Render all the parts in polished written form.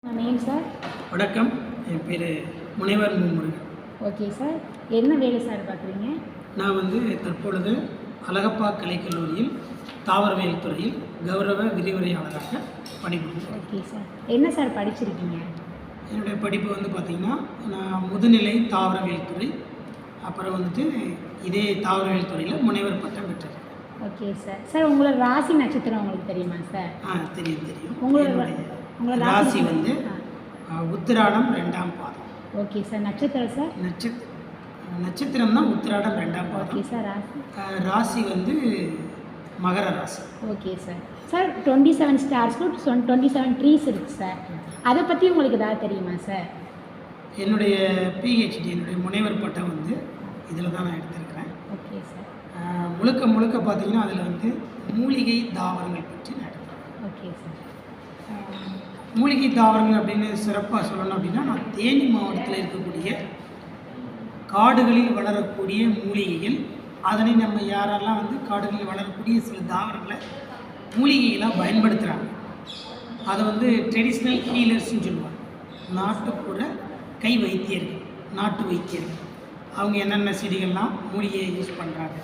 Name sir? வணக்கம், என் பேர் முனைவர் முருகன். Okay sir. என்ன வேலை சார் பார்க்குறீங்க? நான் தற்பொழுது அழகப்பா கலைக்கல்லூரியில் தாவரவியல் துறையில் கௌரவ விரிவுரையாளராக பணிபுரிகிறேன். Okay sir. என்ன சார் படிச்சிருக்கீங்க? என்னுடைய படிப்பு பார்த்திங்கன்னா, நான் முதுநிலை தாவரவியல் துறை, அப்புறம் இதே தாவரவியல் துறையில் முனைவர் பட்டம் பெற்றேன். Okay sir. சார் உங்களோட ராசி நட்சத்திரம் உங்களுக்கு தெரியுமா சார்? தெரியும். உங்களோட ராசி உத்திராடம் 2ஆம் பாதம். Okay sir. நட்சத்திரம் சார்? நட்சத்திரம் தான் உத்திராடம் 2ஆம் பாதம். Okay sir. ராசி மகர ராசி. Okay sir. சார் 27 ஸ்டார்ஸ்க்கு 27 ட்ரீஸ் இருக்குது சார். அதை பற்றி உங்களுக்கு ஏதாவது தெரியுமா சார்? என்னுடைய பிஹெச்டி, என்னுடைய முனைவர் பட்டம் இதில் தான் நான் எடுத்திருக்கிறேன். Okay sir. முழுக்க பார்த்தீங்கன்னா அதில் மூலிகை தாவரங்கள் பற்றி நான் எடுக்கிறேன். Okay sir. மூலிகை தாவரங்கள் அப்படின்னு சிறப்பாக சொல்லணும் அப்படின்னா, நான் தேனி மாவட்டத்தில் இருக்கக்கூடிய காடுகளில் வளரக்கூடிய மூலிகைகள், அதனை நம்ம யாரெல்லாம் காடுகளில் வளரக்கூடிய சில தாவரங்களை மூலிகைகளாக பயன்படுத்துகிறாங்க, அதை ட்ரெடிஷ்னல் ஹீலர்ஸ்ன்னு சொல்லுவாங்க. நாட்டுப்புற கை வைத்தியர்கள், நாட்டு வைத்தியர்கள், அவங்க என்னென்ன செடிகள்லாம் மூலிகையை யூஸ் பண்ணுறாங்க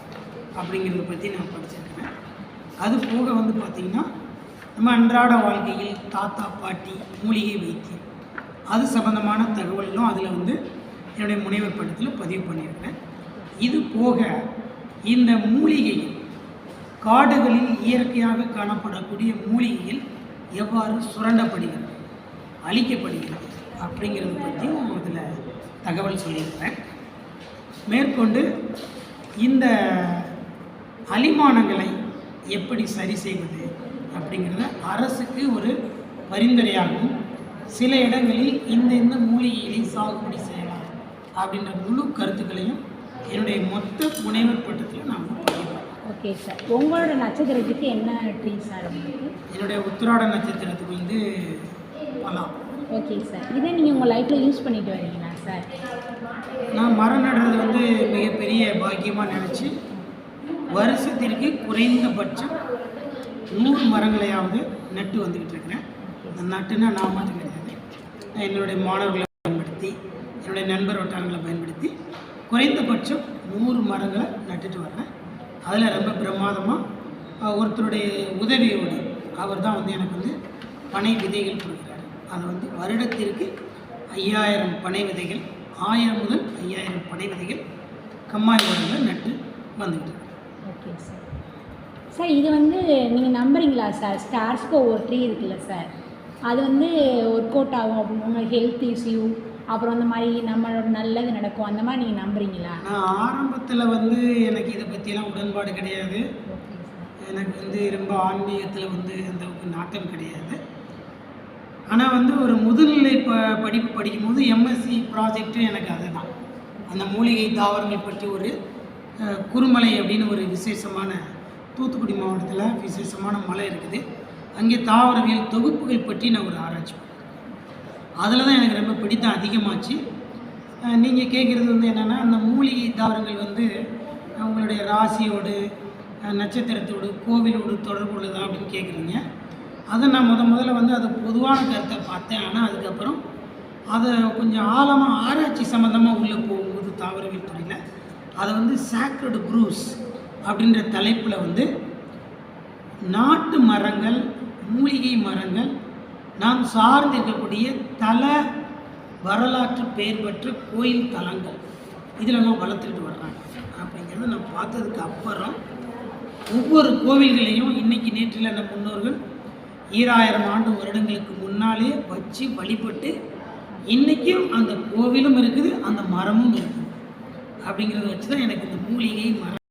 அப்படிங்கிறத பற்றி நான் படிச்சிருக்கிறேன். அது போக பார்த்திங்கன்னா, நம்ம அன்றாட வாழ்க்கையில் தாத்தா பாட்டி மூலிகை வைத்தியம் அது சம்பந்தமான தகவல்களும் அதில் என்னுடைய முனைவர் பட்டத்தில் பதிவு பண்ணியிருக்கிறேன். இது போக இந்த மூலிகைகள், காடுகளில் இயற்கையாக காணப்படக்கூடிய மூலிகைகள் எவ்வாறு சுரண்டப்படுகிறது, அழிக்கப்படுகிறது அப்படிங்கிறத பற்றியும் அதில் தகவல் சொல்லியிருக்கிறேன். மேற்கொண்டு இந்த அலிமானங்களை எப்படி சரி செய்வது அப்படிங்கிறத அரசுக்கு ஒரு பரிந்துரையாகவும், சில இடங்களில் இந்த மூலிகைகளை சாகுபடி செய்யலாம் அப்படின்ற முழு கருத்துக்களையும் என்னுடைய மொத்த முனைவர் பட்டத்தில் நான் பதிவு. Okay sir. உங்களோட நட்சத்திரத்துக்கு என்ன ட்ரீ சார்? என்னுடைய உத்திராட நட்சத்திரத்துக்கு பலா. Okay sir. இதை நீங்கள் உங்கள் லைஃப்பில் யூஸ் பண்ணிட்டு வரீங்களா சார்? நான் மரம் நடுறது மிகப்பெரிய பாக்கியமாக நினச்சி வருஷத்திற்கு குறைந்தபட்சம் 100 மரங்களையாவது நட்டு வந்துக்கிட்டு இருக்கிறேன். அந்த நட்டுன்னா நான் மட்டும் கிடையாது, என்னுடைய மாணவர்களை பயன்படுத்தி, என்னுடைய நண்பர் வட்டாரங்களை பயன்படுத்தி குறைந்தபட்சம் 100 மரங்களை நட்டுட்டு வர்றேன். அதில் ரொம்ப பிரமாதமாக ஒருத்தருடைய உதவியோடு அவர் தான் எனக்கு பனை விதைகள் கொடுக்குறாரு. அதை வருடத்திற்கு 5000 பனை விதைகள், 1000 முதல் 5000 பனை விதைகள் கம்மாய் உரங்களை நட்டு வந்துக்கிட்டு. Okay sir. சார் இது நீங்கள் நம்புறீங்களா சார்? ஸ்டார்ஸ்க்கு ஒரு ட்ரீ இருக்குல்ல சார், அது ஒர்க் அவுட் ஆகும் அப்படின்னு, உங்கள் ஹெல்த் இஷ்யூ, அப்புறம் அந்த மாதிரி நம்மளோட நல்லது நடக்கும், அந்த மாதிரி நீங்கள் நம்புறீங்களா? நான் ஆரம்பத்தில் எனக்கு இதை பற்றியெல்லாம் உடன்பாடு கிடையாது. எனக்கு ரொம்ப ஆன்மீகத்தில் அந்தளவுக்கு நாட்டம் கிடையாது. ஆனால் ஒரு முதுநிலை படிப்பு படிக்கும்போது எம்எஸ்சி ப்ராஜெக்ட்டு எனக்கு அதுதான். அந்த மூலிகை தாவரங்கள் பற்றி ஒரு குறுமலை அப்படின்னு ஒரு விசேஷமான, தூத்துக்குடி மாவட்டத்தில் விசேஷமான மலை இருக்குது. அங்கே தாவரவியல் தொகுப்புகள் பற்றி நான் ஒரு ஆராய்ச்சி பண்ணேன். அதில் தான் எனக்கு ரொம்ப பிடித்தம் அதிகமாச்சு. நீங்கள் கேட்குறது என்னென்னா, அந்த மூலிகை தாவரங்கள் உங்களுடைய ராசியோடு, நட்சத்திரத்தோடு, கோவிலோடு தொடர்பு உள்ளதா அப்படின்னு கேட்குறீங்க. அதை நான் முதல்ல அது பொதுவான கருத்தை பார்த்தேன். ஆனால் அதுக்கப்புறம் அதை கொஞ்சம் ஆழமாக ஆராய்ச்சி சம்மந்தமாக உள்ளே போகும்போது தாவரவியல் துறையில் அதை சாக்ரட் க்ரூஸ் அப்படின்ற தலைப்பில் நாட்டு மரங்கள், மூலிகை மரங்கள், நாம் சார்ந்து இருக்கக்கூடிய தல வரலாற்று பெயர் பெற்ற கோயில் தலங்கள் இதிலெல்லாம் வளர்த்துக்கிட்டு வர்றாங்க அப்படிங்கிறத நான் பார்த்ததுக்கு அப்புறம், ஒவ்வொரு கோவில்களையும் இன்றைக்கி நேற்றில் நம்ம முன்னோர்கள் 2000 ஆண்டு வருடங்களுக்கு முன்னாலே வச்சு வழிபட்டு இன்றைக்கும் அந்த கோவிலும் இருக்குது, அந்த மரமும் இருக்குது அப்படிங்கிறத வச்சு தான் எனக்கு இந்த மூலிகை மரம்